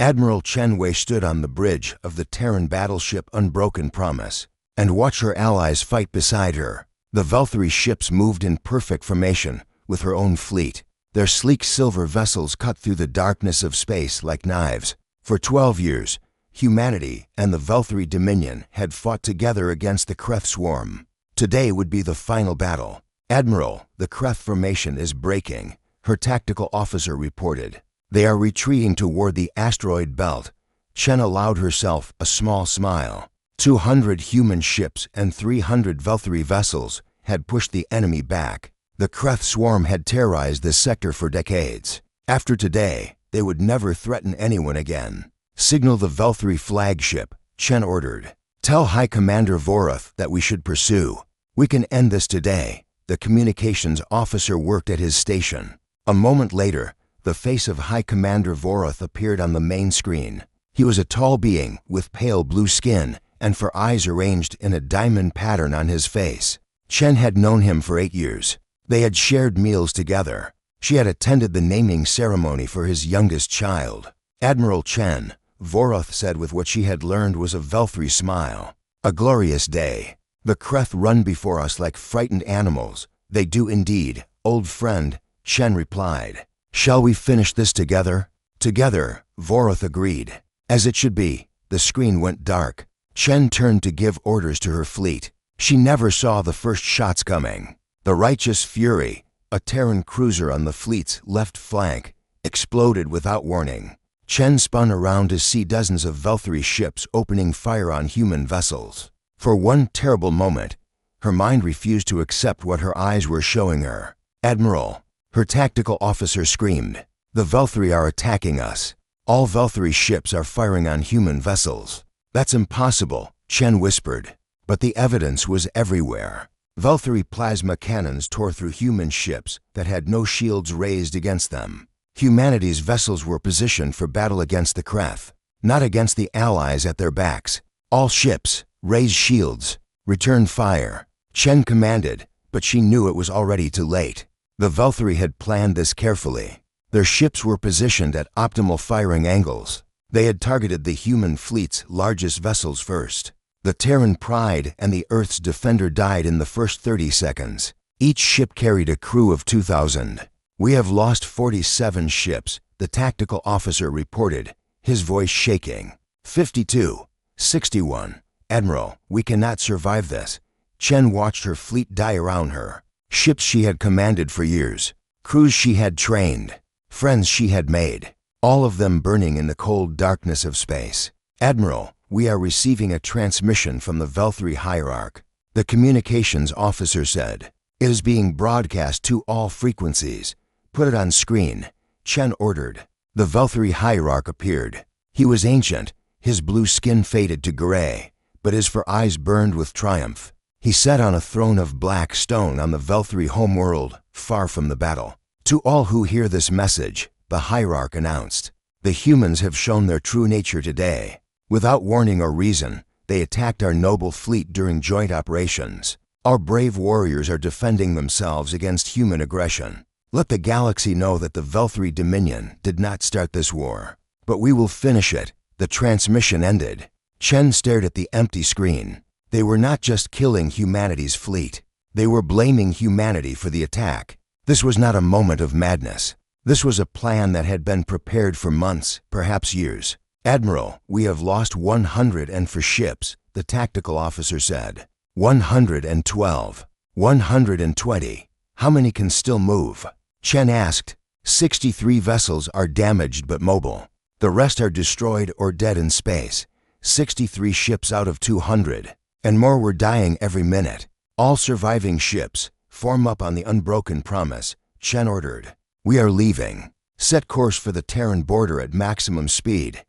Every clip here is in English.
Admiral Chenwei stood on the bridge of the Terran battleship Unbroken Promise and watched her allies fight beside her. The Valkyrie ships moved in perfect formation with her own fleet. Their sleek silver vessels cut through the darkness of space like knives. For 12 years, humanity and the Valkyrie Dominion had fought together against the Kreth Swarm. Today would be the final battle. "Admiral, the Kreth formation is breaking," her tactical officer reported. "They are retreating toward the asteroid belt." Chen allowed herself a small smile. 200 human ships and 300 Valkyrie vessels had pushed the enemy back. The Kreth Swarm had terrorized this sector for decades. After today, they would never threaten anyone again. "Signal the Valkyrie flagship," Chen ordered. "Tell High Commander Vorath that we should pursue. We can end this today." The communications officer worked at his station. A moment later, the face of High Commander Vorath appeared on the main screen. He was a tall being with pale blue skin and for eyes arranged in a diamond pattern on his face. Chen had known him for 8 years. They had shared meals together. She had attended the naming ceremony for his youngest child. "Admiral Chen," Vorath said with what she had learned was a Valkyrie smile. "A glorious day. The Kreth run before us like frightened animals." "They do indeed, old friend," Chen replied. "Shall we finish this together?" "Together," Vorath agreed. As it should be, the screen went dark. Chen turned to give orders to her fleet. She never saw the first shots coming. The Righteous Fury, a Terran cruiser on the fleet's left flank, exploded without warning. Chen spun around to see dozens of Valkyrie ships opening fire on human vessels. For one terrible moment, her mind refused to accept what her eyes were showing her. "Admiral," her tactical officer screamed, "the Valkyrie are attacking us. All Valkyrie ships are firing on human vessels." "That's impossible," Chen whispered. But the evidence was everywhere. Valkyrie plasma cannons tore through human ships that had no shields raised against them. Humanity's vessels were positioned for battle against the Kreth, not against the allies at their backs. "All ships, raise shields. Return fire," Chen commanded, but she knew it was already too late. The Valkyrie had planned this carefully. Their ships were positioned at optimal firing angles. They had targeted the human fleet's largest vessels first. The Terran Pride and the Earth's Defender died in the first 30 seconds. Each ship carried a crew of 2,000. "We have lost 47 ships," the tactical officer reported, his voice shaking. 52, 61. "Admiral, we cannot survive this." Chen watched her fleet die around her. Ships she had commanded for years, crews she had trained, friends she had made, all of them burning in the cold darkness of space. "Admiral, we are receiving a transmission from the Valkyrie Hierarch," the communications officer said. "It is being broadcast to all frequencies. Put it on screen," Chen ordered. The Valkyrie Hierarch appeared. He was ancient, his blue skin faded to gray, but his eyes burned with triumph. He sat on a throne of black stone on the Valkyrie homeworld, far from the battle. "To all who hear this message," the Hierarch announced, "the humans have shown their true nature today. Without warning or reason, they attacked our noble fleet during joint operations. Our brave warriors are defending themselves against human aggression. Let the galaxy know that the Valkyrie Dominion did not start this war, but we will finish it." The transmission ended. Chen stared at the empty screen. They were not just killing humanity's fleet. They were blaming humanity for the attack. This was not a moment of madness. This was a plan that had been prepared for months, perhaps years. "Admiral, we have lost 104 ships," the tactical officer said. 112. 120. "How many can still move?" Chen asked. 63 vessels are damaged but mobile. The rest are destroyed or dead in space. 63 ships out of 200. And more were dying every minute. "All surviving ships, form up on the Unbroken Promise," Chen ordered. "We are leaving. Set course for the Terran border at maximum speed."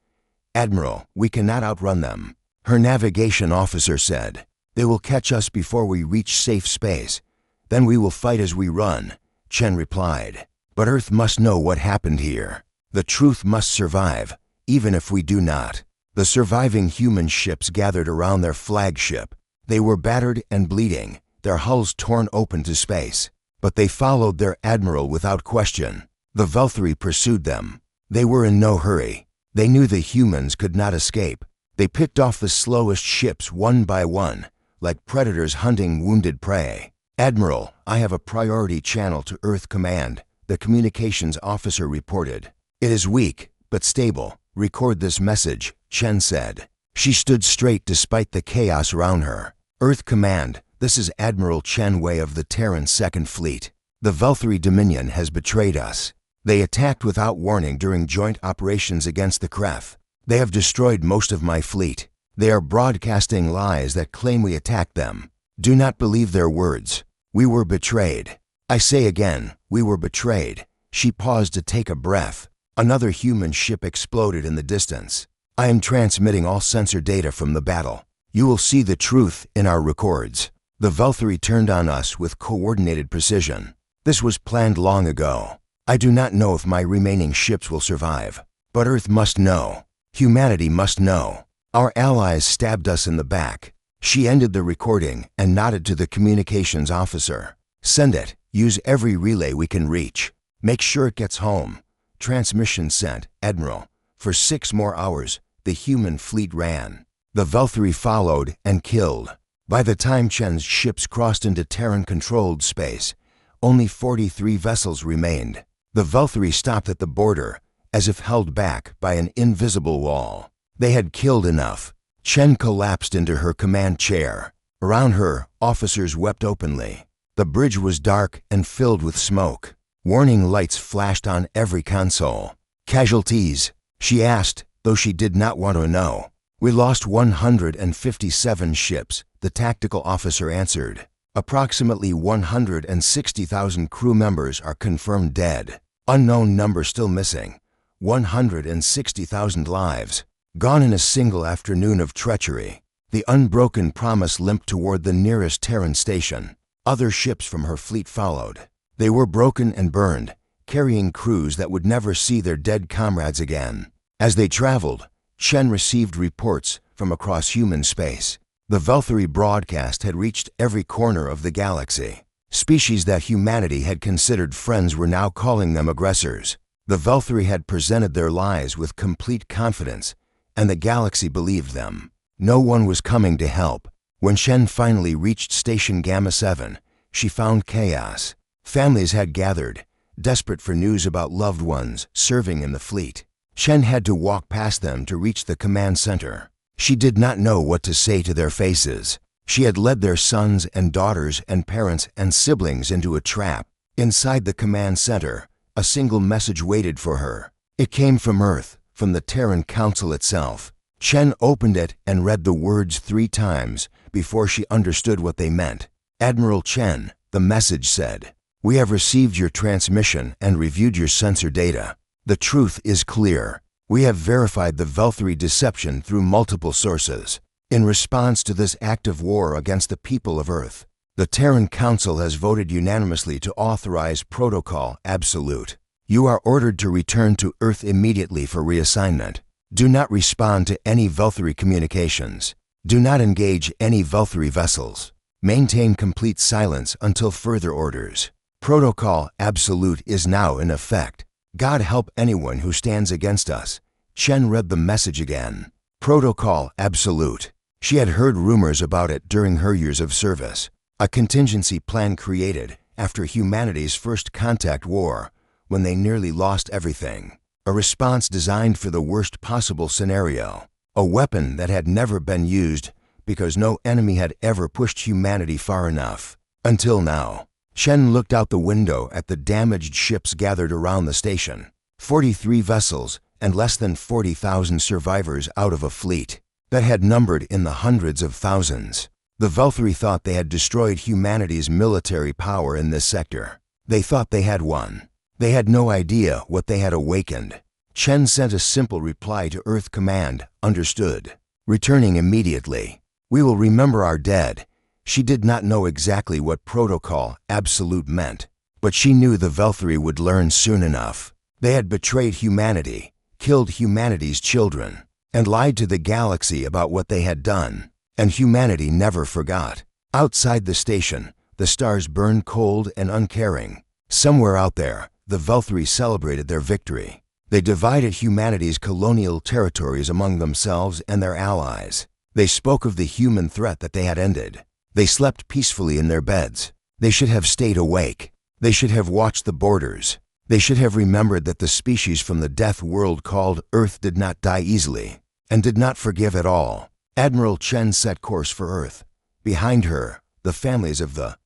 "Admiral, we cannot outrun them," her navigation officer said. "They will catch us before we reach safe space. Then we will fight as we run," Chen replied. "But Earth must know what happened here. The truth must survive, even if we do not." The surviving human ships gathered around their flagship. They were battered and bleeding, their hulls torn open to space. But they followed their admiral without question. The Valkyrie pursued them. They were in no hurry. They knew the humans could not escape. They picked off the slowest ships one by one, like predators hunting wounded prey. "Admiral, I have a priority channel to Earth Command," the communications officer reported. "It is weak, but stable. Record this message," Chen said. She stood straight despite the chaos around her. "Earth Command, this is Admiral Chen Wei of the Terran Second Fleet. The Velthari Dominion has betrayed us. They attacked without warning during joint operations against the Kreth. They have destroyed most of my fleet. They are broadcasting lies that claim we attacked them. Do not believe their words. We were betrayed. I say again, we were betrayed." She paused to take a breath. Another human ship exploded in the distance. "I am transmitting all sensor data from the battle. You will see the truth in our records. The Velthari turned on us with coordinated precision. This was planned long ago. I do not know if my remaining ships will survive. But Earth must know. Humanity must know. Our allies stabbed us in the back." She ended the recording and nodded to the communications officer. "Send it. Use every relay we can reach. Make sure it gets home." Transmission sent, Admiral. For 6 more hours, the human fleet ran. The Velthari followed and killed. By the time Chen's ships crossed into Terran-controlled space, only 43 vessels remained. The Velthari stopped at the border, as if held back by an invisible wall. They had killed enough. Chen collapsed into her command chair. Around her, officers wept openly. The bridge was dark and filled with smoke. Warning lights flashed on every console. "Casualties?" she asked, though she did not want to know. "We lost 157 ships," the tactical officer answered. "Approximately 160,000 crew members are confirmed dead. Unknown number still missing. 160,000 lives. Gone in a single afternoon of treachery." The unbroken promise limped toward the nearest Terran station. Other ships from her fleet followed. They were broken and burned, carrying crews that would never see their dead comrades again. As they traveled, Chen received reports from across human space. The Velthari broadcast had reached every corner of the galaxy. Species that humanity had considered friends were now calling them aggressors. The Velthari had presented their lies with complete confidence, and the galaxy believed them. No one was coming to help. When Chen finally reached Station Gamma 7, she found chaos. Families had gathered, desperate for news about loved ones serving in the fleet. Chen had to walk past them to reach the command center. She did not know what to say to their faces. She had led their sons and daughters and parents and siblings into a trap. Inside the command center, a single message waited for her. It came from Earth, from the Terran Council itself. Chen opened it and read the words 3 times before she understood what they meant. "Admiral Chen," the message said, "we have received your transmission and reviewed your sensor data. The truth is clear. We have verified the Velthari deception through multiple sources. In response to this act of war against the people of Earth, the Terran Council has voted unanimously to authorize Protocol Absolute. You are ordered to return to Earth immediately for reassignment. Do not respond to any Velthari communications. Do not engage any Velthari vessels. Maintain complete silence until further orders. Protocol Absolute is now in effect. God help anyone who stands against us." Chen read the message again. Protocol Absolute. She had heard rumors about it during her years of service. A contingency plan created after humanity's first contact war, when they nearly lost everything. A response designed for the worst possible scenario. A weapon that had never been used because no enemy had ever pushed humanity far enough. Until now. Chen looked out the window at the damaged ships gathered around the station. 43 vessels and less than 40,000 survivors out of a fleet that had numbered in the hundreds of thousands. The Velthari thought they had destroyed humanity's military power in this sector. They thought they had won. They had no idea what they had awakened. Chen sent a simple reply to Earth Command, "Understood. Returning immediately. We will remember our dead." She did not know exactly what Protocol Absolute meant, but she knew the Velthari would learn soon enough. They had betrayed humanity, killed humanity's children, and lied to the galaxy about what they had done. And humanity never forgot. Outside the station, the stars burned cold and uncaring. Somewhere out there, the Velthari celebrated their victory. They divided humanity's colonial territories among themselves and their allies. They spoke of the human threat that they had ended. They slept peacefully in their beds. They should have stayed awake. They should have watched the borders. They should have remembered that the species from the death world called Earth did not die easily, and did not forgive at all. Admiral Chen set course for Earth. Behind her, the families of the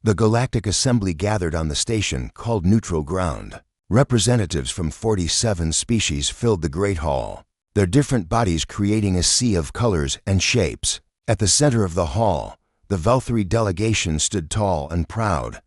Galactic Assembly gathered on the station called Neutral Ground. Representatives from 47 species filled the Great Hall, their different bodies creating a sea of colors and shapes. At the center of the hall, the Velthri delegation stood tall and proud.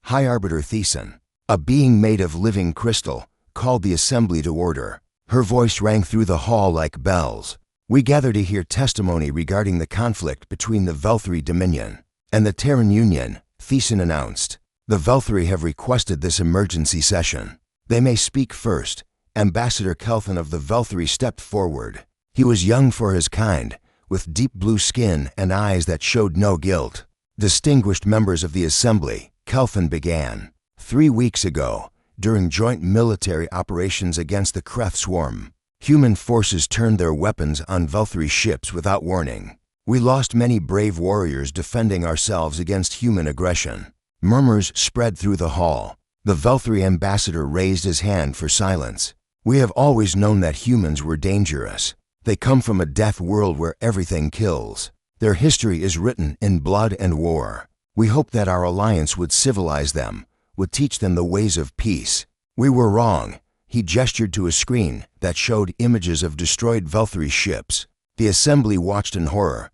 High Arbiter Thiessen, a being made of living crystal, called the assembly to order. Her voice rang through the hall like bells. We gather to hear testimony regarding the conflict between the Velthri Dominion and the Terran Union, Thiessen announced. The Velthri have requested this emergency session. They may speak first. Ambassador Kelthan of the Velthri stepped forward. He was young for his kind, with deep blue skin and eyes that showed no guilt. Distinguished members of the assembly, Kelthan began. 3 weeks ago, during joint military operations against the Kreth Swarm, human forces turned their weapons on Velthri ships without warning. We lost many brave warriors defending ourselves against human aggression. Murmurs spread through the hall. The Velthri ambassador raised his hand for silence. We have always known that humans were dangerous. They come from a death world where everything kills. Their history is written in blood and war. We hoped that our alliance would civilize them, would teach them the ways of peace. We were wrong. He gestured to a screen that showed images of destroyed Velthri ships. The assembly watched in horror.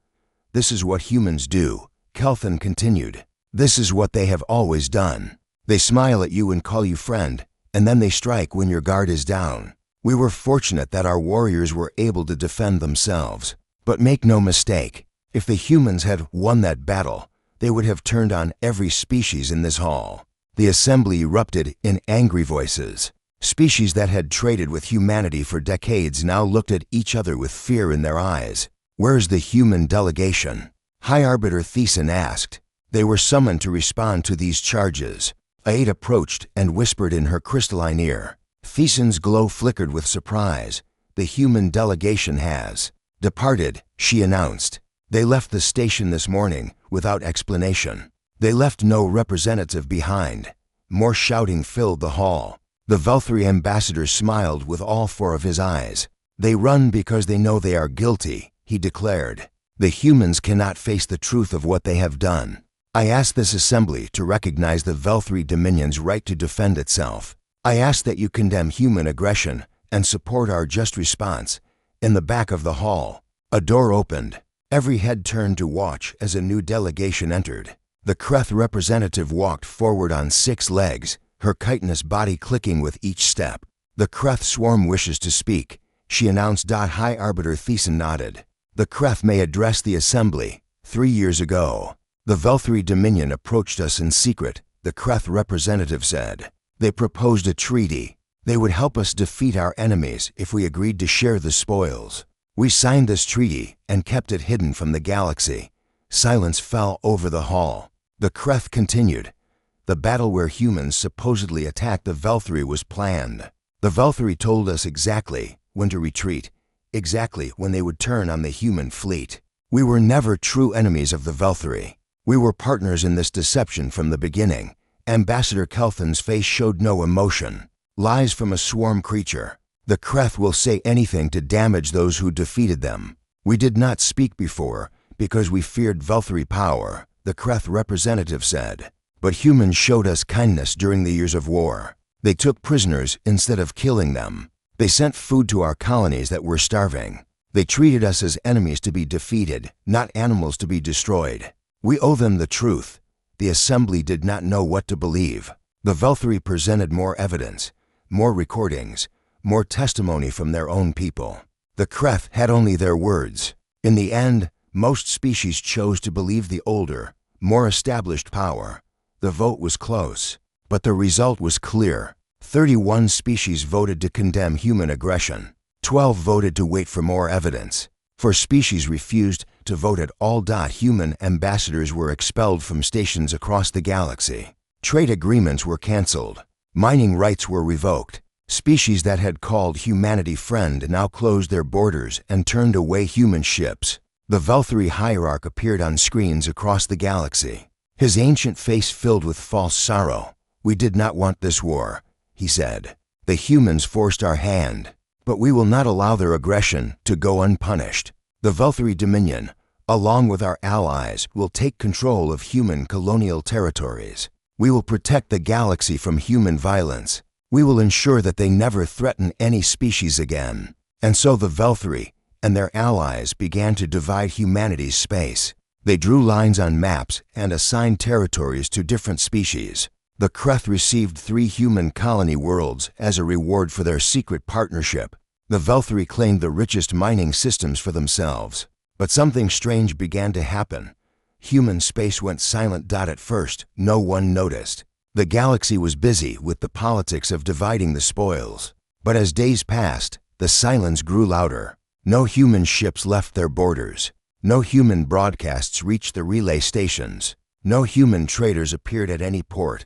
This is what humans do, Kelthan continued. This is what they have always done. They smile at you and call you friend, and then they strike when your guard is down. We were fortunate that our warriors were able to defend themselves. But make no mistake, if the humans had won that battle, they would have turned on every species in this hall. The assembly erupted in angry voices. Species that had traded with humanity for decades now looked at each other with fear in their eyes. Where's the human delegation? High Arbiter Thiessen asked. They were summoned to respond to these charges. Aid approached and whispered in her crystalline ear. Thiessen's glow flickered with surprise. The human delegation has departed, she announced. They left the station this morning without explanation. They left no representative behind. More shouting filled the hall. The Velthri ambassador smiled with all 4 of his eyes. They run because they know they are guilty, he declared. The humans cannot face the truth of what they have done. I ask this assembly to recognize the Velthri Dominion's right to defend itself. I ask that you condemn human aggression and support our just response. In the back of the hall, a door opened. Every head turned to watch as a new delegation entered. The Kreth representative walked forward on 6 legs, her chitinous body clicking with each step. The Kreth swarm wishes to speak, she announced. High Arbiter Thiessen nodded. The Kreth may address the assembly. 3 years ago, the Velthri Dominion approached us in secret, the Kreth representative said. They proposed a treaty. They would help us defeat our enemies if we agreed to share the spoils. We signed this treaty and kept it hidden from the galaxy. Silence fell over the hall. The Kreth continued. The battle where humans supposedly attacked the Velthri was planned. The Velthri told us exactly when to retreat, exactly when they would turn on the human fleet. We were never true enemies of the Velthri. We were partners in this deception from the beginning. Ambassador Kelthan's face showed no emotion. Lies from a swarm creature. The Kreth will say anything to damage those who defeated them. We did not speak before because we feared Velthri power, the Kreth representative said. But humans showed us kindness during the years of war. They took prisoners instead of killing them. They sent food to our colonies that were starving. They treated us as enemies to be defeated, not animals to be destroyed. We owe them the truth. The assembly did not know what to believe. The Velthri presented more evidence, more recordings, more testimony from their own people. The Kreth had only their words. In the end, most species chose to believe the older, more established power. The vote was close, but the result was clear. 31 species voted to condemn human aggression. 12 voted to wait for more evidence. 4 species refused to vote at all. Human ambassadors were expelled from stations across the galaxy. Trade agreements were canceled. Mining rights were revoked. Species that had called humanity friend now closed their borders and turned away human ships. The Velthari hierarch appeared on screens across the galaxy, his ancient face filled with false sorrow. "We did not want this war," he said. "The humans forced our hand, but we will not allow their aggression to go unpunished. The Velthari Dominion, along with our allies, will take control of human colonial territories. We will protect the galaxy from human violence. We will ensure that they never threaten any species again." And so the Velthari and their allies began to divide humanity's space. They drew lines on maps and assigned territories to different species. The Kreth received 3 human colony worlds as a reward for their secret partnership. The Velthari claimed the richest mining systems for themselves. But something strange began to happen. Human space went silent. At first, no one noticed. The galaxy was busy with the politics of dividing the spoils. But as days passed, the silence grew louder. No human ships left their borders. No human broadcasts reached the relay stations. No human traders appeared at any port.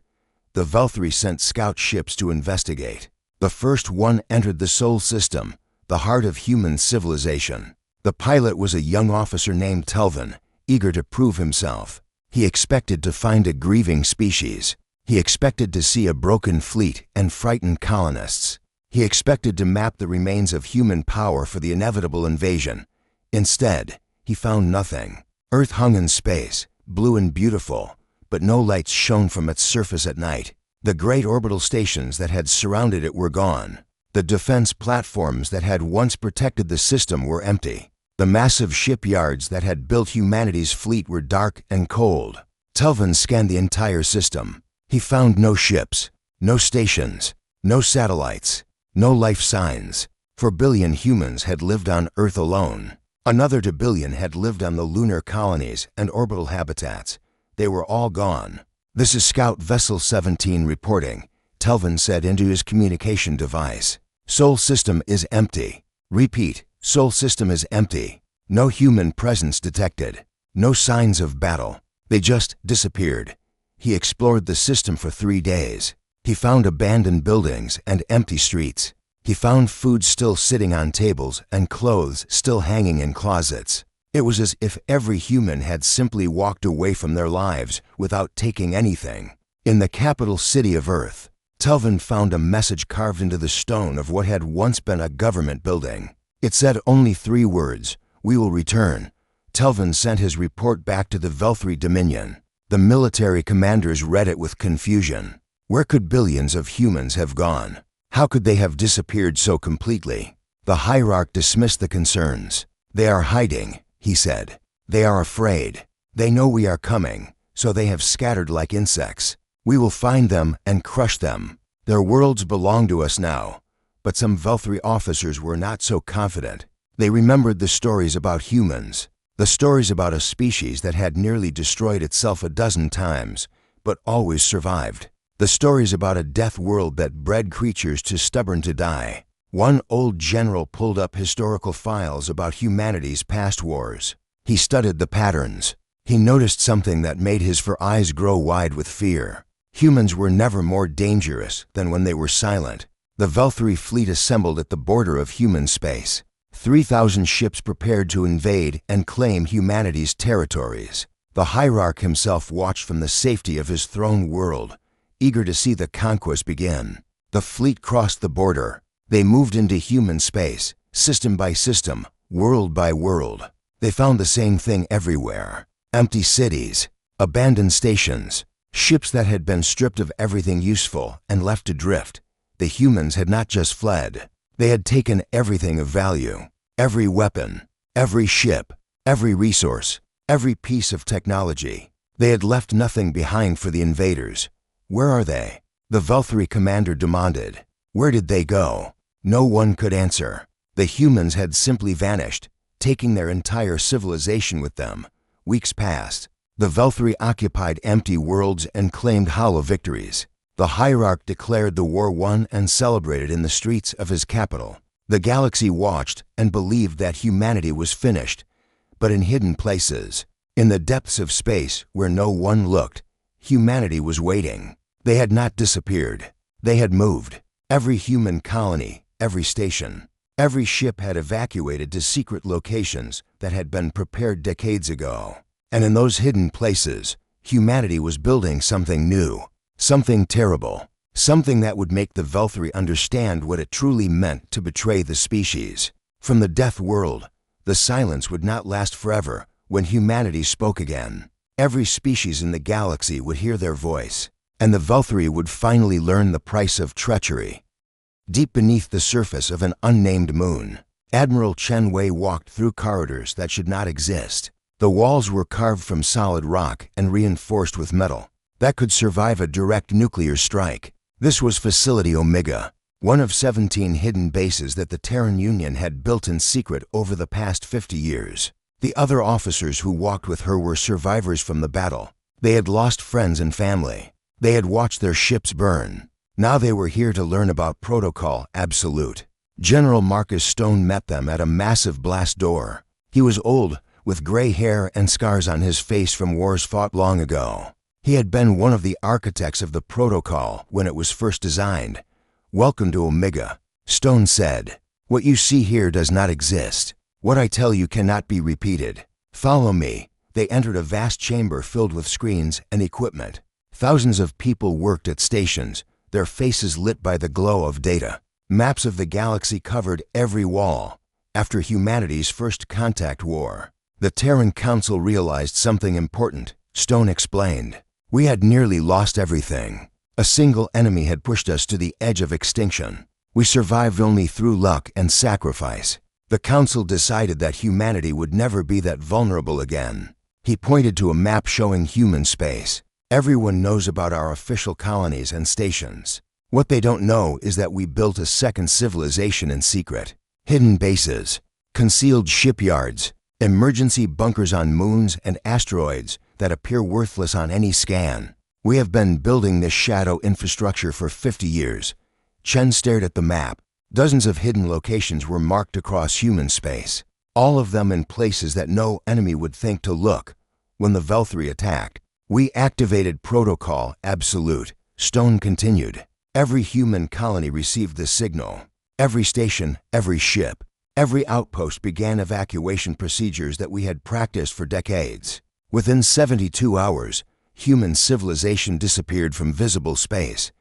The Velthari sent scout ships to investigate. The first one entered the Sol system, the heart of human civilization. The pilot was a young officer named Telvin, eager to prove himself. He expected to find a grieving species. He expected to see a broken fleet and frightened colonists. He expected to map the remains of human power for the inevitable invasion. Instead, he found nothing. Earth hung in space, blue and beautiful, but no lights shone from its surface at night. The great orbital stations that had surrounded it were gone. The defense platforms that had once protected the system were empty. The massive shipyards that had built humanity's fleet were dark and cold. Telvin scanned the entire system. He found no ships, no stations, no satellites, no life signs. 4 billion humans had lived on Earth alone. Another 2 billion had lived on the lunar colonies and orbital habitats. They were all gone. "This is Scout Vessel 17 reporting," Telvin said into his communication device. "Sol system is empty. Repeat, Sol system is empty. No human presence detected. No signs of battle. They just disappeared." He explored the system for 3 days. He found abandoned buildings and empty streets. He found food still sitting on tables and clothes still hanging in closets. It was as if every human had simply walked away from their lives without taking anything. In the capital city of Earth, Telvin found a message carved into the stone of what had once been a government building. It said only 3 words: "We will return." Telvin sent his report back to the Velthari Dominion. The military commanders read it with confusion. Where could billions of humans have gone? How could they have disappeared so completely? The hierarch dismissed the concerns. "They are hiding," he said. "They are afraid. They know we are coming, so they have scattered like insects. We will find them and crush them. Their worlds belong to us now." But some Velthari officers were not so confident. They remembered the stories about humans, the stories about a species that had nearly destroyed itself a dozen times, but always survived. The stories about a death world that bred creatures too stubborn to die. One old general pulled up historical files about humanity's past wars. He studied the patterns. He noticed something that made his eyes grow wide with fear. Humans were never more dangerous than when they were silent. The Velthari fleet assembled at the border of human space. 3,000 ships prepared to invade and claim humanity's territories. The hierarch himself watched from the safety of his throne world, eager to see the conquest begin. The fleet crossed the border. They moved into human space, system by system, world by world. They found the same thing everywhere: empty cities, abandoned stations, ships that had been stripped of everything useful and left adrift. The humans had not just fled. They had taken everything of value: every weapon, every ship, every resource, every piece of technology. They had left nothing behind for the invaders. "Where are they?" the Velthari commander demanded. Where did they go? No one could answer. The humans had simply vanished, taking their entire civilization with them. Weeks passed. The Velthari occupied empty worlds and claimed hollow victories. The hierarch declared the war won and celebrated in the streets of his capital. The galaxy watched and believed that humanity was finished. But in hidden places, in the depths of space where no one looked, humanity was waiting. They had not disappeared. They had moved. Every human colony, every station, every ship had evacuated to secret locations that had been prepared decades ago. And in those hidden places, humanity was building something new, something terrible, something that would make the Velthri understand what it truly meant to betray the species. From the death world, the silence would not last forever when humanity spoke again. Every species in the galaxy would hear their voice, and the Velthri would finally learn the price of treachery. Deep beneath the surface of an unnamed moon, Admiral Chen Wei walked through corridors that should not exist. The walls were carved from solid rock and reinforced with metal that could survive a direct nuclear strike. This was Facility Omega, one of 17 hidden bases that the Terran Union had built in secret over the past 50 years. The other officers who walked with her were survivors from the battle. They had lost friends and family. They had watched their ships burn. Now they were here to learn about Protocol Absolute. General Marcus Stone met them at a massive blast door. He was old, with gray hair and scars on his face from wars fought long ago. He had been one of the architects of the Protocol when it was first designed. "Welcome to Omega," Stone said. "What you see here does not exist. What I tell you cannot be repeated. Follow me." They entered a vast chamber filled with screens and equipment. Thousands of people worked at stations, their faces lit by the glow of data. Maps of the galaxy covered every wall. After humanity's first contact war, the Terran Council realized something important, Stone explained. "We had nearly lost everything. A single enemy had pushed us to the edge of extinction. We survived only through luck and sacrifice. The Council decided that humanity would never be that vulnerable again." He pointed to a map showing human space. "Everyone knows about our official colonies and stations. What they don't know is that we built a second civilization in secret. Hidden bases, concealed shipyards, emergency bunkers on moons and asteroids that appear worthless on any scan. We have been building this shadow infrastructure for 50 years. Chen stared at the map. Dozens of hidden locations were marked across human space, all of them in places that no enemy would think to look. When the Velthri attacked, we activated Protocol Absolute, Stone continued. Every human colony received the signal. Every station, every ship, every outpost began evacuation procedures that we had practiced for decades. Within 72 hours, human civilization disappeared from visible space.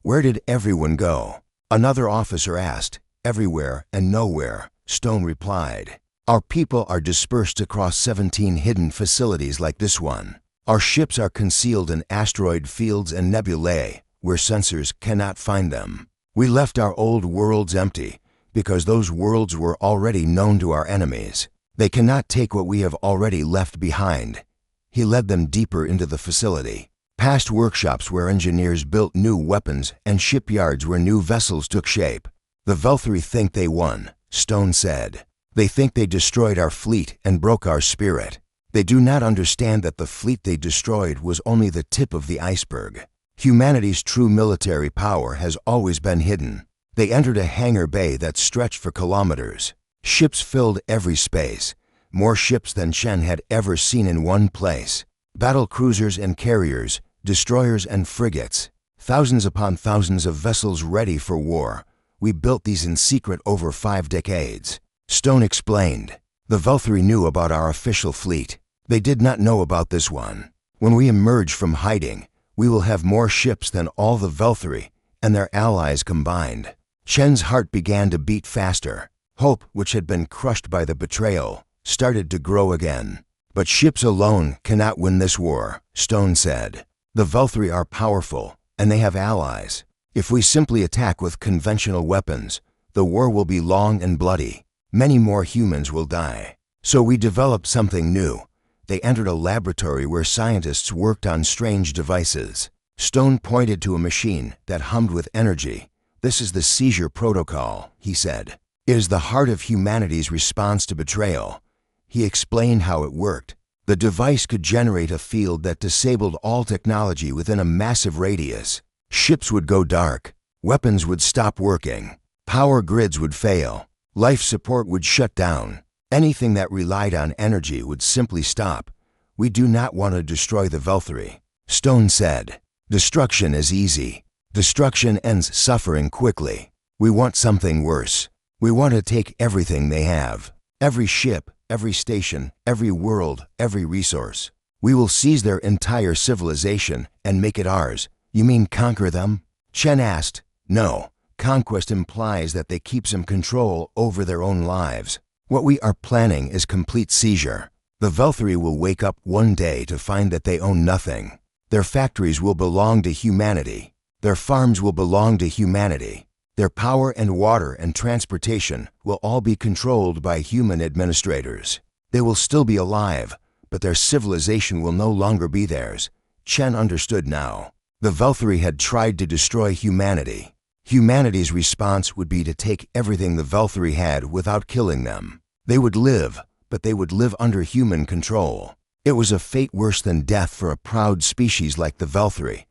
Where did everyone go? Another officer asked. Everywhere and nowhere, Stone replied. Our people are dispersed across 17 hidden facilities like this one. Our ships are concealed in asteroid fields and nebulae, where sensors cannot find them. We left our old worlds empty because those worlds were already known to our enemies. They cannot take what we have already left behind. He led them deeper into the facility, past workshops where engineers built new weapons and shipyards where new vessels took shape. The Velthri think they won, Stone said. They think they destroyed our fleet and broke our spirit. They do not understand that the fleet they destroyed was only the tip of the iceberg. Humanity's true military power has always been hidden. They entered a hangar bay that stretched for kilometers. Ships filled every space, more ships than Chen had ever seen in one place. Battle cruisers and carriers, destroyers and frigates, thousands upon thousands of vessels ready for war. We built these in secret over 5 decades. Stone explained. The Velthri knew about our official fleet. They did not know about this one. When we emerge from hiding, we will have more ships than all the Velthri and their allies combined. Chen's heart began to beat faster. Hope, which had been crushed by the betrayal, started to grow again. But ships alone cannot win this war, Stone said. The Velthri are powerful, and they have allies. If we simply attack with conventional weapons, the war will be long and bloody. Many more humans will die. So we developed something new. They entered a laboratory where scientists worked on strange devices. Stone pointed to a machine that hummed with energy. This is the Seizure protocol, he said. It is the heart of humanity's response to betrayal. He explained how it worked. The device could generate a field that disabled all technology within a massive radius. Ships would go dark. Weapons would stop working. Power grids would fail. Life support would shut down. Anything that relied on energy would simply stop. We do not want to destroy the Velthri, Stone said. Destruction is easy. Destruction ends suffering quickly. We want something worse. We want to take everything they have. Every ship, every station, every world, every resource. We will seize their entire civilization and make it ours. You mean conquer them? Chen asked. No, conquest implies that they keep some control over their own lives. What we are planning is complete seizure. The Velthri will wake up one day to find that they own nothing. Their factories will belong to humanity. Their farms will belong to humanity. Their power and water and transportation will all be controlled by human administrators. They will still be alive, but their civilization will no longer be theirs. Chen understood now. The Velthri had tried to destroy humanity. Humanity's response would be to take everything the Velthri had without killing them. They would live, but they would live under human control. It was a fate worse than death for a proud species like the Velthri.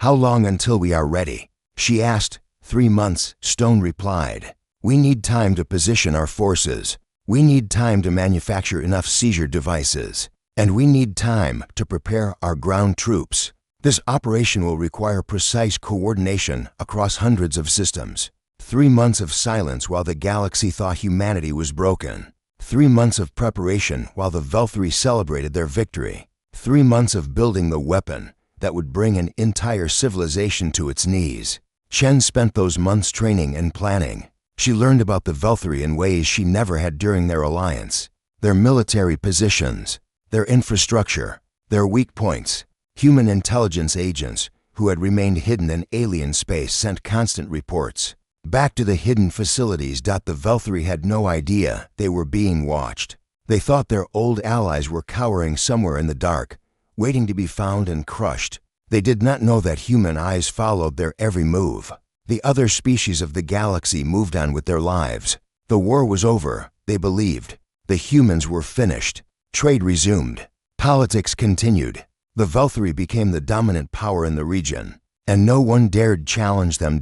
How long until we are ready? She asked. 3 months, Stone replied. We need time to position our forces. We need time to manufacture enough seizure devices. And we need time to prepare our ground troops. This operation will require precise coordination across hundreds of systems. 3 months of silence while the galaxy thought humanity was broken. 3 months of preparation while the Velthri celebrated their victory. 3 months of building the weapon that would bring an entire civilization to its knees. Chen spent those months training and planning. She learned about the Velthri in ways she never had during their alliance. Their military positions, their infrastructure, their weak points. Human intelligence agents who had remained hidden in alien space sent constant reports back to the hidden facilities. The Velthri had no idea they were being watched. They thought their old allies were cowering somewhere in the dark, waiting to be found and crushed. They did not know that human eyes followed their every move. The other species of the galaxy moved on with their lives. The war was over, they believed. The humans were finished. Trade resumed. Politics continued. The Velthri became the dominant power in the region, and no one dared challenge them.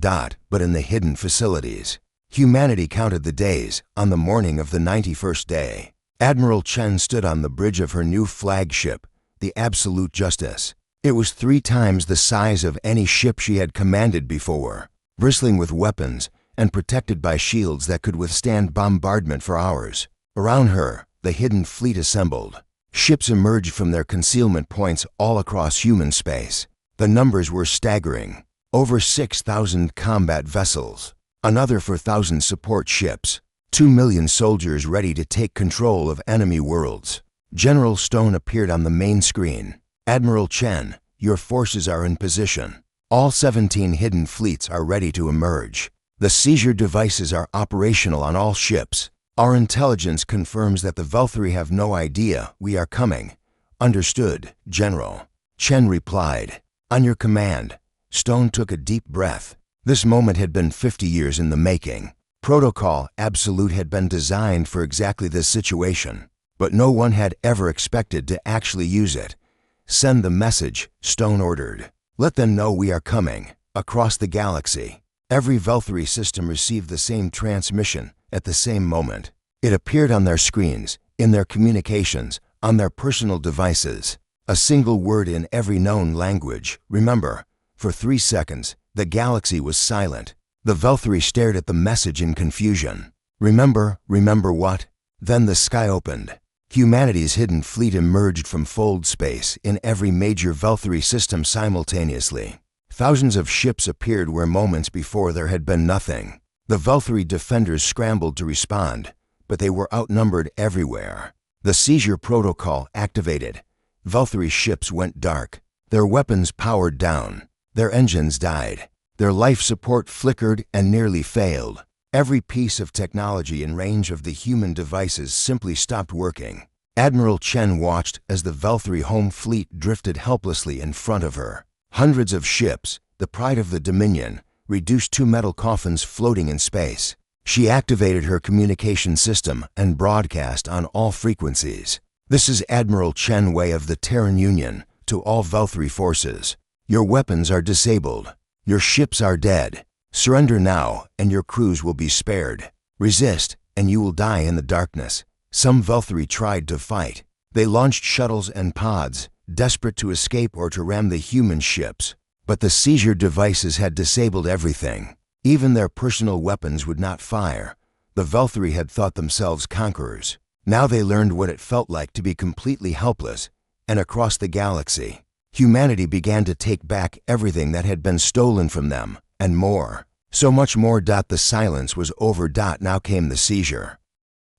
But in the hidden facilities, humanity counted the days. On the morning of the 91st day, Admiral Chen stood on the bridge of her new flagship, the Absolute Justice. It was 3 times the size of any ship she had commanded before, bristling with weapons and protected by shields that could withstand bombardment for hours. Around her, the hidden fleet assembled. Ships emerged from their concealment points all across human space. The numbers were staggering. Over 6,000 combat vessels, another 4,000 support ships, 2 million soldiers ready to take control of enemy worlds. General Stone appeared on the main screen. Admiral Chen, your forces are in position. All 17 hidden fleets are ready to emerge. The seizure devices are operational on all ships. Our intelligence confirms that the Velthri have no idea we are coming. Understood, General. Chen replied. On your command. Stone took a deep breath. This moment had been 50 years in the making. Protocol Absolute had been designed for exactly this situation, but no one had ever expected to actually use it. Send the message, Stone ordered. Let them know we are coming, across the galaxy. Every Velthri system received the same transmission at the same moment. It appeared on their screens, in their communications, on their personal devices. A single word in every known language. Remember, for 3 seconds, the galaxy was silent. The Velthri stared at the message in confusion. Remember what? Then the sky opened. Humanity's hidden fleet emerged from fold space in every major Velthri system simultaneously. Thousands of ships appeared where moments before there had been nothing. The Velthri defenders scrambled to respond, but they were outnumbered everywhere. The seizure protocol activated. Velthri ships went dark. Their weapons powered down. Their engines died. Their life support flickered and nearly failed. Every piece of technology in range of the human devices simply stopped working. Admiral Chen watched as the Velthri home fleet drifted helplessly in front of her. Hundreds of ships, the pride of the Dominion, reduced to metal coffins floating in space. She activated her communication system and broadcast on all frequencies. This is Admiral Chen Wei of the Terran Union to all Velthri forces. Your weapons are disabled. Your ships are dead. Surrender now, and your crews will be spared. Resist, and you will die in the darkness. Some Velthri tried to fight. They launched shuttles and pods, desperate to escape or to ram the human ships. But the seizure devices had disabled everything. Even their personal weapons would not fire. The Velthri had thought themselves conquerors. Now they learned what it felt like to be completely helpless, and across the galaxy, humanity began to take back everything that had been stolen from them, and more. So much more. The silence was over. Now came the seizure.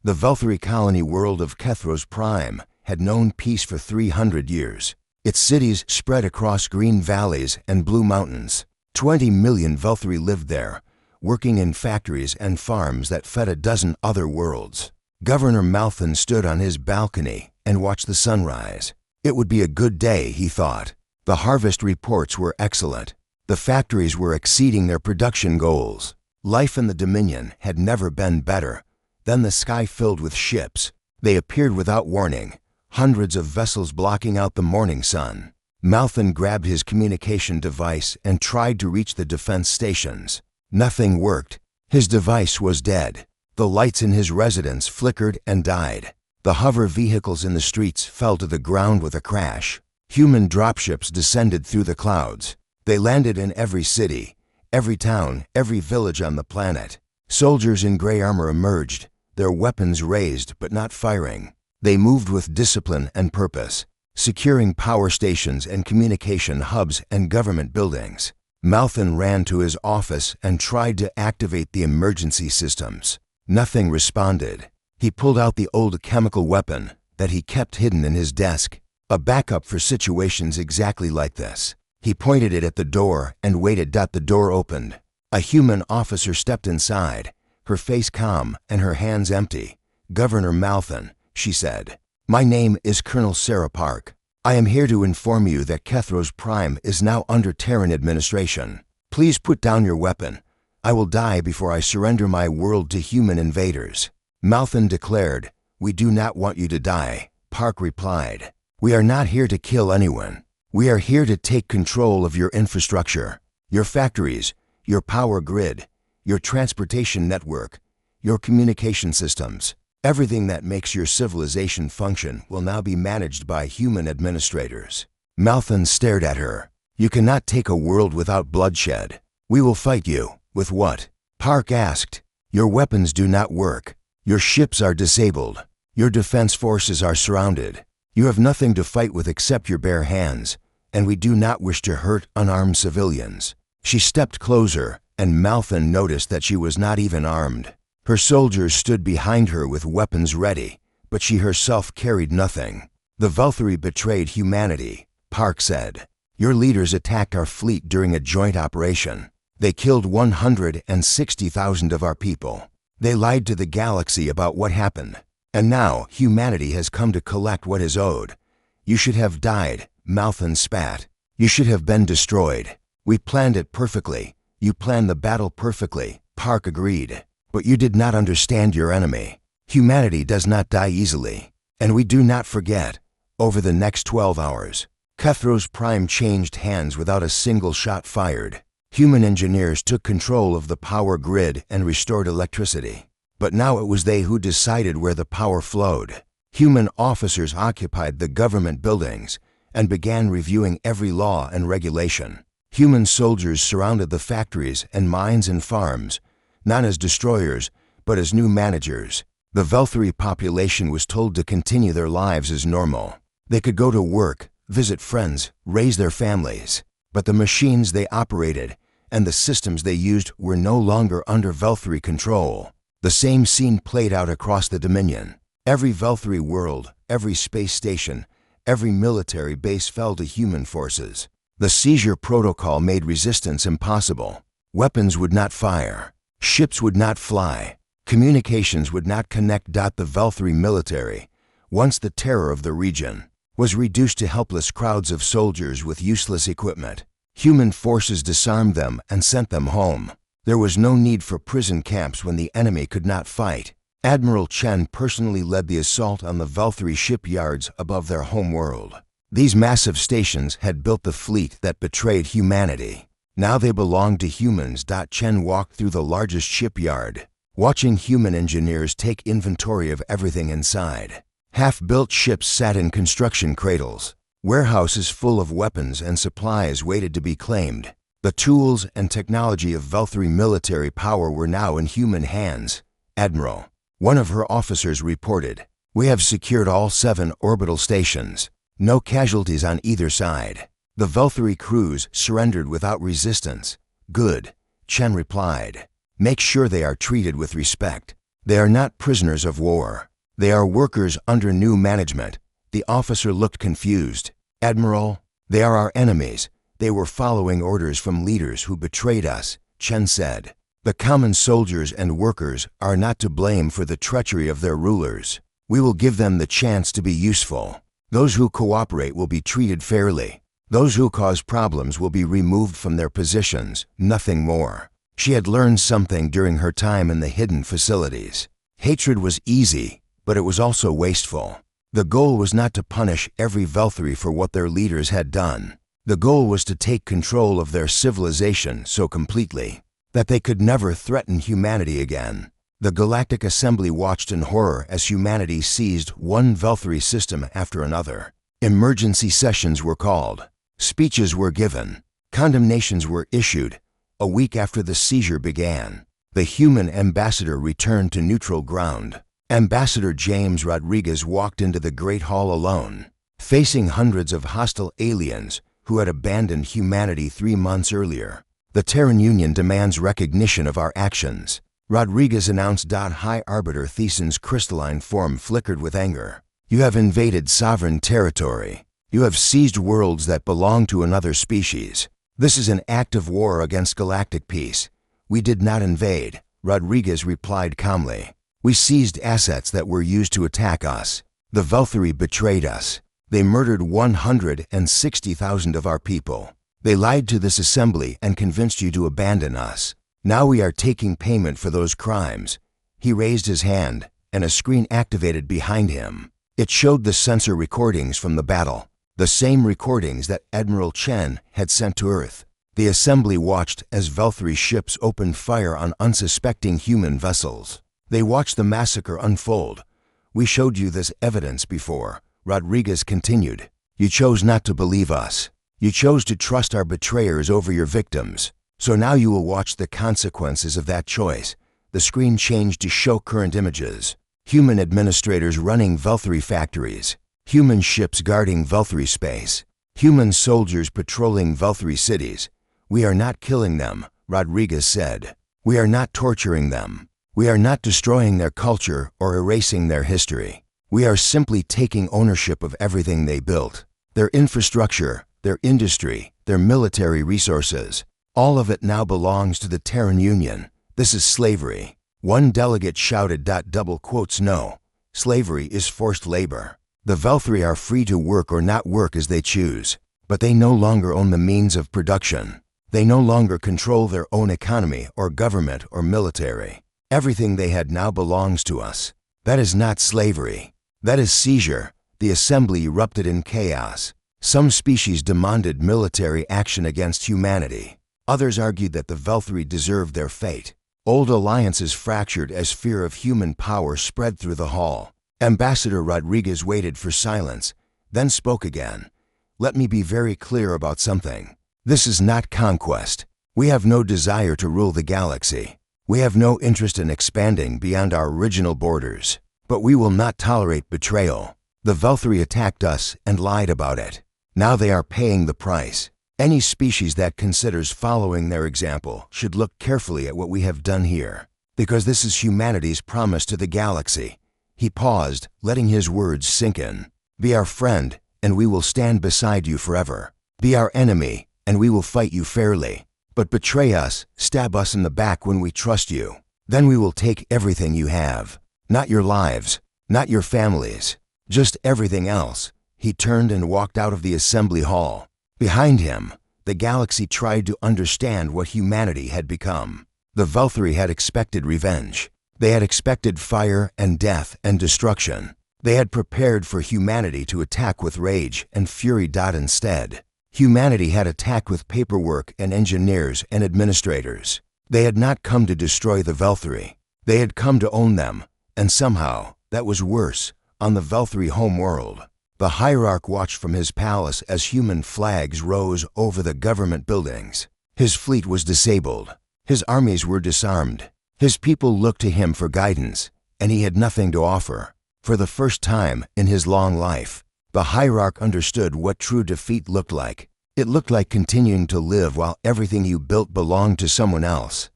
The Velthri colony world of Kethros Prime had known peace for 300 years. Its cities spread across green valleys and blue mountains. 20 million Velthri lived there, working in factories and farms that fed a dozen other worlds. Governor Malthan stood on his balcony and watched the sunrise. It would be a good day, he thought. The harvest reports were excellent. The factories were exceeding their production goals. Life in the Dominion had never been better. Then the sky filled with ships. They appeared without warning, hundreds of vessels blocking out the morning sun. Malthan grabbed his communication device and tried to reach the defense stations. Nothing worked. His device was dead. The lights in his residence flickered and died. The hover vehicles in the streets fell to the ground with a crash. Human dropships descended through the clouds. They landed in every city, every town, every village on the planet. Soldiers in gray armor emerged, their weapons raised but not firing. They moved with discipline and purpose, securing power stations and communication hubs and government buildings. Malthan ran to his office and tried to activate the emergency systems. Nothing responded. He pulled out the old chemical weapon that he kept hidden in his desk, a backup for situations exactly like this. He pointed it at the door and waited. The door opened. A human officer stepped inside, her face calm and her hands empty. "Governor Malthan," she said, "my name is Colonel Sarah Park. I am here to inform you that Kethros Prime is now under Terran administration. Please put down your weapon. I will die before I surrender my world to human invaders." Malthan declared, "We do not want you to die," Park replied. "We are not here to kill anyone. We are here to take control of your infrastructure, your factories, your power grid, your transportation network, your communication systems. Everything that makes your civilization function will now be managed by human administrators." Malthan stared at her. "You cannot take a world without bloodshed. We will fight you. With what?" Park asked. "Your weapons do not work. Your ships are disabled. Your defense forces are surrounded. You have nothing to fight with except your bare hands, and we do not wish to hurt unarmed civilians." She stepped closer, and Malthan noticed that she was not even armed. Her soldiers stood behind her with weapons ready, but she herself carried nothing. "The Velthri betrayed humanity," Park said. "Your leaders attacked our fleet during a joint operation. They killed 160,000 of our people. They lied to the galaxy about what happened. And now humanity has come to collect what is owed. You should have died," Malthan spat. "You should have been destroyed. We planned it perfectly. You planned the battle perfectly," Park agreed. "But you did not understand your enemy. Humanity does not die easily. And we do not forget." Over the next 12 hours, Kethros Prime changed hands without a single shot fired. Human engineers took control of the power grid and restored electricity. But now it was they who decided where the power flowed. Human officers occupied the government buildings and began reviewing every law and regulation. Human soldiers surrounded the factories and mines and farms, not as destroyers, but as new managers. The Velthri population was told to continue their lives as normal. They could go to work, visit friends, raise their families. But the machines they operated and the systems they used were no longer under Velthri control. The same scene played out across the Dominion. Every Velthri world, every space station, every military base fell to human forces. The Seizure protocol made resistance impossible. Weapons would not fire. Ships would not fly. Communications would not connect. The Velthri military, once the terror of the region, was reduced to helpless crowds of soldiers with useless equipment. Human forces disarmed them and sent them home. There was no need for prison camps when the enemy could not fight. Admiral Chen personally led the assault on the Velthri shipyards above their home world. These massive stations had built the fleet that betrayed humanity. Now they belonged to humans. Chen walked through the largest shipyard, watching human engineers take inventory of everything inside. Half-built ships sat in construction cradles. Warehouses full of weapons and supplies waited to be claimed. The tools and technology of Velthri military power were now in human hands. Admiral, one of her officers reported, "We have secured all 7 orbital stations. No casualties on either side." The Velthri crews surrendered without resistance. "Good," Chen replied. "Make sure they are treated with respect. They are not prisoners of war. They are workers under new management." The officer looked confused. "Admiral, they are our enemies. They were following orders from leaders who betrayed us," Chen said. "The common soldiers and workers are not to blame for the treachery of their rulers. We will give them the chance to be useful. Those who cooperate will be treated fairly. Those who cause problems will be removed from their positions, nothing more." She had learned something during her time in the hidden facilities. Hatred was easy, but it was also wasteful. The goal was not to punish every Velthri for what their leaders had done. The goal was to take control of their civilization so completely that they could never threaten humanity again. The Galactic Assembly watched in horror as humanity seized one Velthri system after another. Emergency sessions were called. Speeches were given. Condemnations were issued. A week after the seizure began, the human ambassador returned to neutral ground. Ambassador James Rodriguez walked into the Great Hall alone, facing hundreds of hostile aliens who had abandoned humanity 3 months earlier. "The Terran Union demands recognition of our actions," Rodriguez announced. High Arbiter Theson's crystalline form flickered with anger. "You have invaded sovereign territory. You have seized worlds that belong to another species. This is an act of war against galactic peace." "We did not invade," Rodriguez replied calmly. "We seized assets that were used to attack us. The Velthri betrayed us. They murdered 160,000 of our people. They lied to this assembly and convinced you to abandon us. Now we are taking payment for those crimes." He raised his hand, and a screen activated behind him. It showed the sensor recordings from the battle, the same recordings that Admiral Chen had sent to Earth. The assembly watched as Velthri ships opened fire on unsuspecting human vessels. They watched the massacre unfold. "We showed you this evidence before," Rodriguez continued. "You chose not to believe us. You chose to trust our betrayers over your victims. So now you will watch the consequences of that choice." The screen changed to show current images. Human administrators running Velthri factories. Human ships guarding Velthri space. Human soldiers patrolling Velthri cities. "We are not killing them," Rodriguez said. "We are not torturing them. We are not destroying their culture or erasing their history. We are simply taking ownership of everything they built. Their infrastructure, their industry, their military resources. All of it now belongs to the Terran Union. This is slavery." One delegate shouted, "No, slavery is forced labor. The Velthri are free to work or not work as they choose, but they no longer own the means of production. They no longer control their own economy or government or military. Everything they had now belongs to us. That is not slavery. That is seizure." The assembly erupted in chaos. Some species demanded military action against humanity. Others argued that the Velthri deserved their fate. Old alliances fractured as fear of human power spread through the hall. Ambassador Rodriguez waited for silence, then spoke again. "Let me be very clear about something. This is not conquest. We have no desire to rule the galaxy. We have no interest in expanding beyond our original borders. But we will not tolerate betrayal. The Velthri attacked us and lied about it. Now they are paying the price. Any species that considers following their example should look carefully at what we have done here, because this is humanity's promise to the galaxy." He paused, letting his words sink in. "Be our friend, and we will stand beside you forever. Be our enemy, and we will fight you fairly. But betray us, stab us in the back when we trust you. Then we will take everything you have. Not your lives, not your families, just everything else." He turned and walked out of the assembly hall. Behind him, the galaxy tried to understand what humanity had become. The Velthri had expected revenge. They had expected fire and death and destruction. They had prepared for humanity to attack with rage and fury. Instead, humanity had attacked with paperwork and engineers and administrators. They had not come to destroy the Velthri. They had come to own them, and somehow, that was worse, on the Velthri home world. The hierarch watched from his palace as human flags rose over the government buildings. His fleet was disabled. His armies were disarmed. His people looked to him for guidance, and he had nothing to offer. For the first time in his long life, the hierarch understood what true defeat looked like. It looked like continuing to live while everything you built belonged to someone else.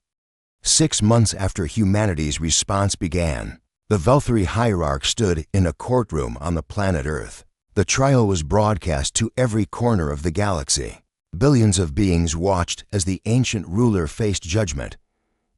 6 months after humanity's response began, the Velthri hierarch stood in a courtroom on the planet Earth. The trial was broadcast to every corner of the galaxy. Billions of beings watched as the ancient ruler faced judgment.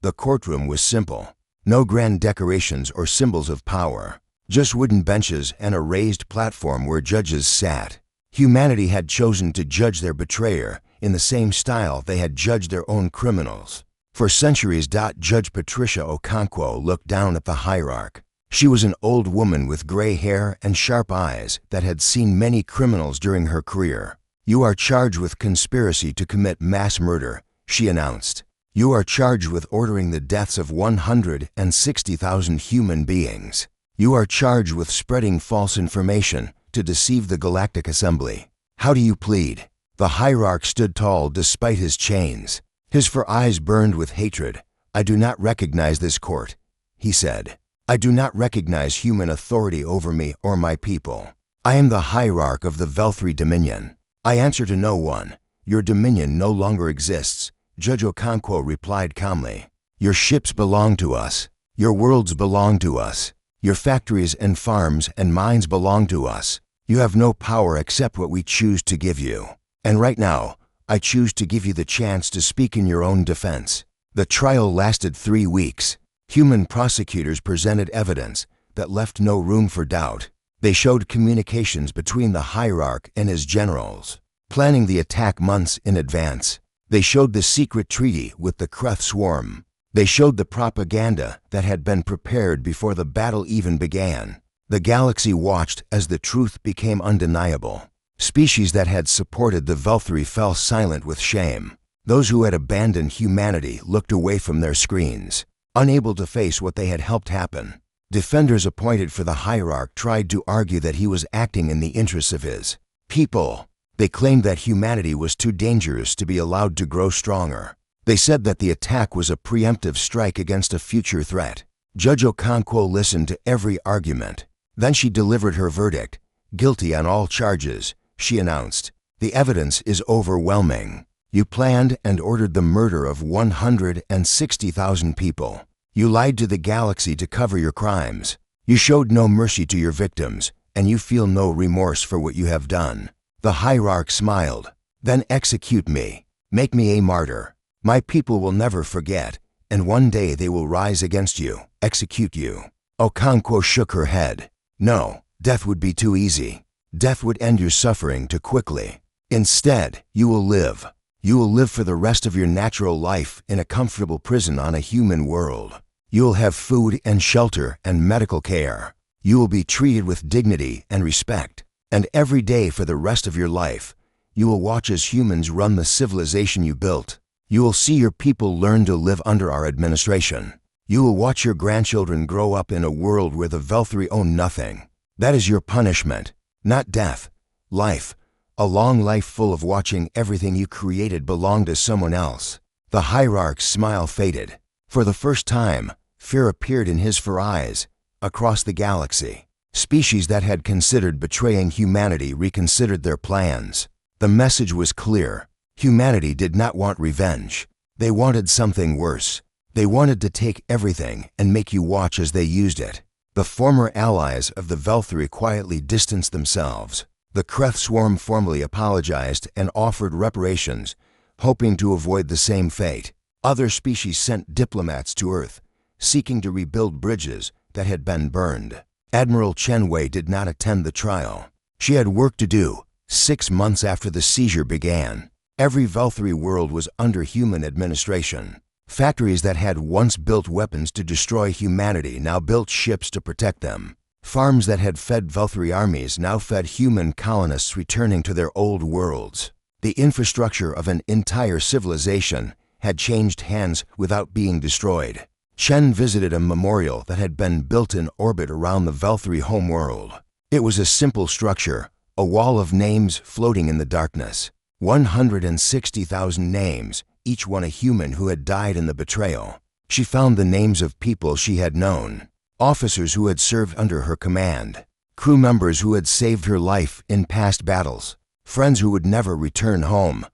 The courtroom was simple. No grand decorations or symbols of power. Just wooden benches and a raised platform where judges sat. Humanity had chosen to judge their betrayer in the same style they had judged their own criminals. For centuries, Judge Patricia Okonkwo looked down at the hierarch. She was an old woman with gray hair and sharp eyes that had seen many criminals during her career. "You are charged with conspiracy to commit mass murder," she announced. "You are charged with ordering the deaths of 160,000 human beings. You are charged with spreading false information to deceive the Galactic Assembly. How do you plead?" The hierarch stood tall despite his chains. His eyes burned with hatred. "I do not recognize this court," he said. "I do not recognize human authority over me or my people. I am the hierarch of the Velthri Dominion. I answer to no one. Your dominion no longer exists," Judge Okonkwo replied calmly. "Your ships belong to us. Your worlds belong to us. Your factories and farms and mines belong to us. You have no power except what we choose to give you. And right now, I choose to give you the chance to speak in your own defense." The trial lasted 3 weeks. Human prosecutors presented evidence that left no room for doubt. They showed communications between the hierarch and his generals, planning the attack months in advance. They showed the secret treaty with the Kreth Swarm. They showed the propaganda that had been prepared before the battle even began. The galaxy watched as the truth became undeniable. Species that had supported the Velthri fell silent with shame. Those who had abandoned humanity looked away from their screens, unable to face what they had helped happen. Defenders appointed for the hierarch tried to argue that he was acting in the interests of his people. They claimed that humanity was too dangerous to be allowed to grow stronger. They said that the attack was a preemptive strike against a future threat. Judge Okonkwo listened to every argument. Then she delivered her verdict. "Guilty on all charges," she announced. "The evidence is overwhelming. You planned and ordered the murder of 160,000 people. You lied to the galaxy to cover your crimes. You showed no mercy to your victims, and you feel no remorse for what you have done." The hierarch smiled. "Then execute me. Make me a martyr. My people will never forget, and one day they will rise against you, execute you." Okonkwo shook her head. "No, death would be too easy. Death would end your suffering too quickly. Instead, you will live. You will live for the rest of your natural life in a comfortable prison on a human world. You will have food and shelter and medical care. You will be treated with dignity and respect. And every day for the rest of your life, you will watch as humans run the civilization you built. You will see your people learn to live under our administration. You will watch your grandchildren grow up in a world where the Velthri own nothing. That is your punishment, not death. Life. A long life full of watching everything you created belong to someone else." The hierarch's smile faded. For the first time, fear appeared in his eyes. Across the galaxy, species that had considered betraying humanity reconsidered their plans. The message was clear. Humanity did not want revenge. They wanted something worse. They wanted to take everything and make you watch as they used it. The former allies of the Velthri quietly distanced themselves. The Kreth Swarm formally apologized and offered reparations, hoping to avoid the same fate. Other species sent diplomats to Earth, seeking to rebuild bridges that had been burned. Admiral Chenwei did not attend the trial. She had work to do. 6 months after the seizure began, every Velthri world was under human administration. Factories that had once built weapons to destroy humanity now built ships to protect them. Farms that had fed Velthri armies now fed human colonists returning to their old worlds. The infrastructure of an entire civilization had changed hands without being destroyed. Chen visited a memorial that had been built in orbit around the Velthri homeworld. It was a simple structure, a wall of names floating in the darkness. 160,000 names, each one a human who had died in the betrayal. She found the names of people she had known, officers who had served under her command, crew members who had saved her life in past battles, friends who would never return home.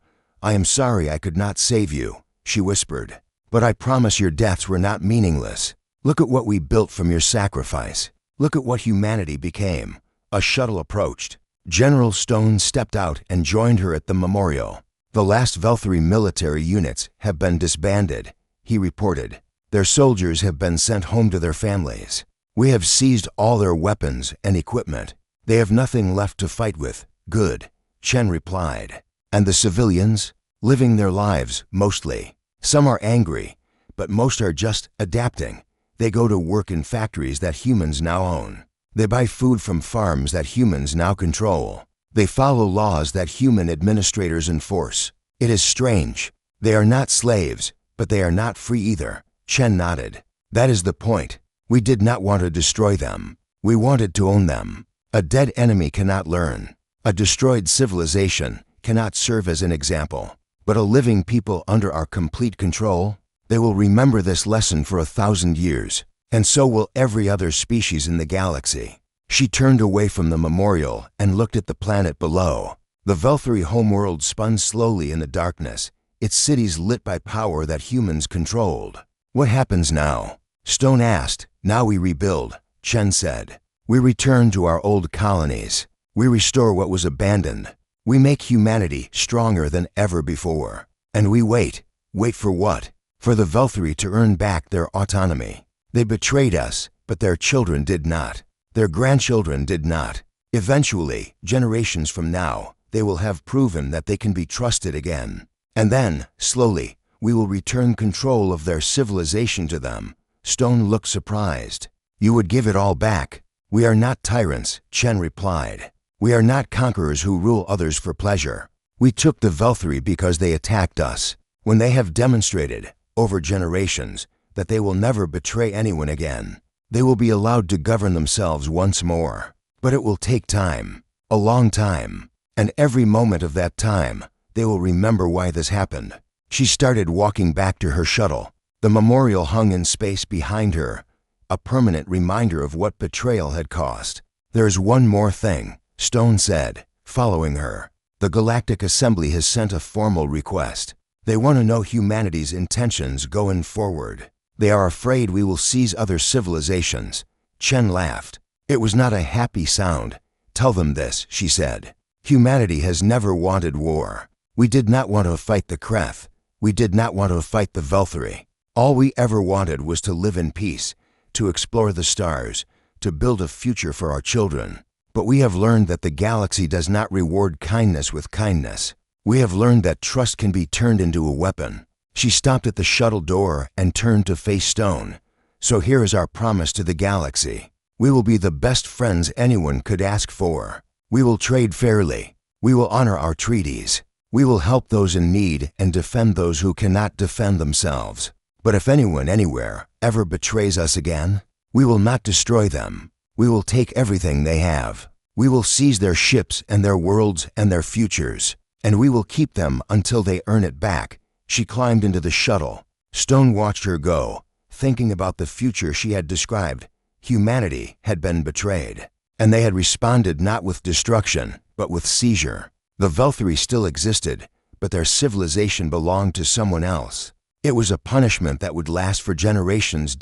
"I am sorry I could not save you," she whispered, "but I promise your deaths were not meaningless. Look at what we built from your sacrifice. Look at what humanity became." A shuttle approached. General Stone stepped out and joined her at the memorial. "The last Velthari military units have been disbanded," he reported. "Their soldiers have been sent home to their families. We have seized all their weapons and equipment. They have nothing left to fight with." "Good," Chen replied. "And the civilians?" "Living their lives, mostly. Some are angry, but most are just adapting. They go to work in factories that humans now own. They buy food from farms that humans now control. They follow laws that human administrators enforce. It is strange. They are not slaves, but they are not free either." Chen nodded. "That is the point. We did not want to destroy them. We wanted to own them. A dead enemy cannot learn. A destroyed civilization cannot serve as an example. But a living people under our complete control, they will remember this lesson for 1,000 years. And so will every other species in the galaxy." She turned away from the memorial and looked at the planet below. The Velthari homeworld spun slowly in the darkness, its cities lit by power that humans controlled. "What happens now?" Stone asked. "Now we rebuild," Chen said. "We return to our old colonies. We restore what was abandoned. We make humanity stronger than ever before. And we wait. Wait for what? For the Velthari to earn back their autonomy. They betrayed us, but their children did not. Their grandchildren did not. Eventually, generations from now, they will have proven that they can be trusted again. And then, slowly, we will return control of their civilization to them." Stone looked surprised. "You would give it all back?" "We are not tyrants," Chen replied. "We are not conquerors who rule others for pleasure. We took the Velthari because they attacked us. When they have demonstrated, over generations, that they will never betray anyone again, they will be allowed to govern themselves once more. But it will take time, a long time, and every moment of that time, they will remember why this happened." She started walking back to her shuttle. The memorial hung in space behind her, a permanent reminder of what betrayal had cost. "There is one more thing," Stone said, following her. "The Galactic Assembly has sent a formal request. They want to know humanity's intentions going forward. They are afraid we will seize other civilizations." Chen laughed. It was not a happy sound. "Tell them this," she said. "Humanity has never wanted war. We did not want to fight the Kreth. We did not want to fight the Velthari. All we ever wanted was to live in peace, to explore the stars, to build a future for our children. But we have learned that the galaxy does not reward kindness with kindness. We have learned that trust can be turned into a weapon." She stopped at the shuttle door and turned to face Stone. "So here is our promise to the galaxy. We will be the best friends anyone could ask for. We will trade fairly. We will honor our treaties. We will help those in need and defend those who cannot defend themselves. But if anyone anywhere ever betrays us again, we will not destroy them. We will take everything they have. We will seize their ships and their worlds and their futures, and we will keep them until they earn it back." She climbed into the shuttle. Stone watched her go, thinking about the future she had described. Humanity had been betrayed, and they had responded not with destruction, but with seizure. The Velthari still existed, but their civilization belonged to someone else. It was a punishment that would last for generations.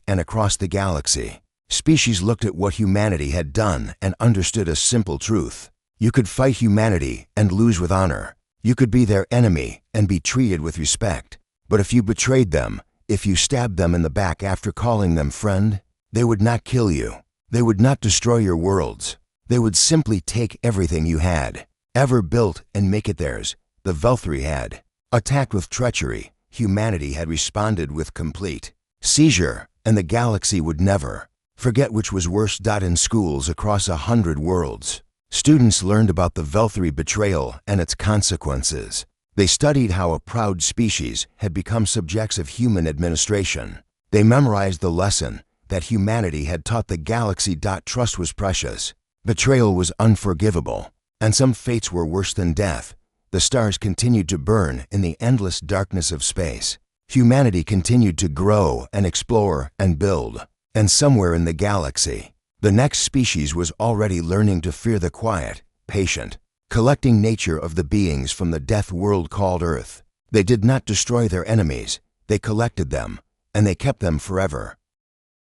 And across the galaxy, species looked at what humanity had done and understood a simple truth. You could fight humanity and lose with honor. You could be their enemy and be treated with respect. But if you betrayed them, if you stabbed them in the back after calling them friend, they would not kill you. They would not destroy your worlds. They would simply take everything you had ever built and make it theirs. The Velthari had attacked with treachery. Humanity had responded with complete seizure, and the galaxy would never forget which was worse. In schools across 100 worlds, students learned about the Velthari betrayal and its consequences. They studied how a proud species had become subjects of human administration. They memorized the lesson that humanity had taught the galaxy. Trust was precious. Betrayal was unforgivable, and some fates were worse than death. The stars continued to burn in the endless darkness of space. Humanity continued to grow and explore and build. And somewhere in the galaxy, the next species was already learning to fear the quiet, patient, collecting nature of the beings from the death world called Earth. They did not destroy their enemies, they collected them, and they kept them forever.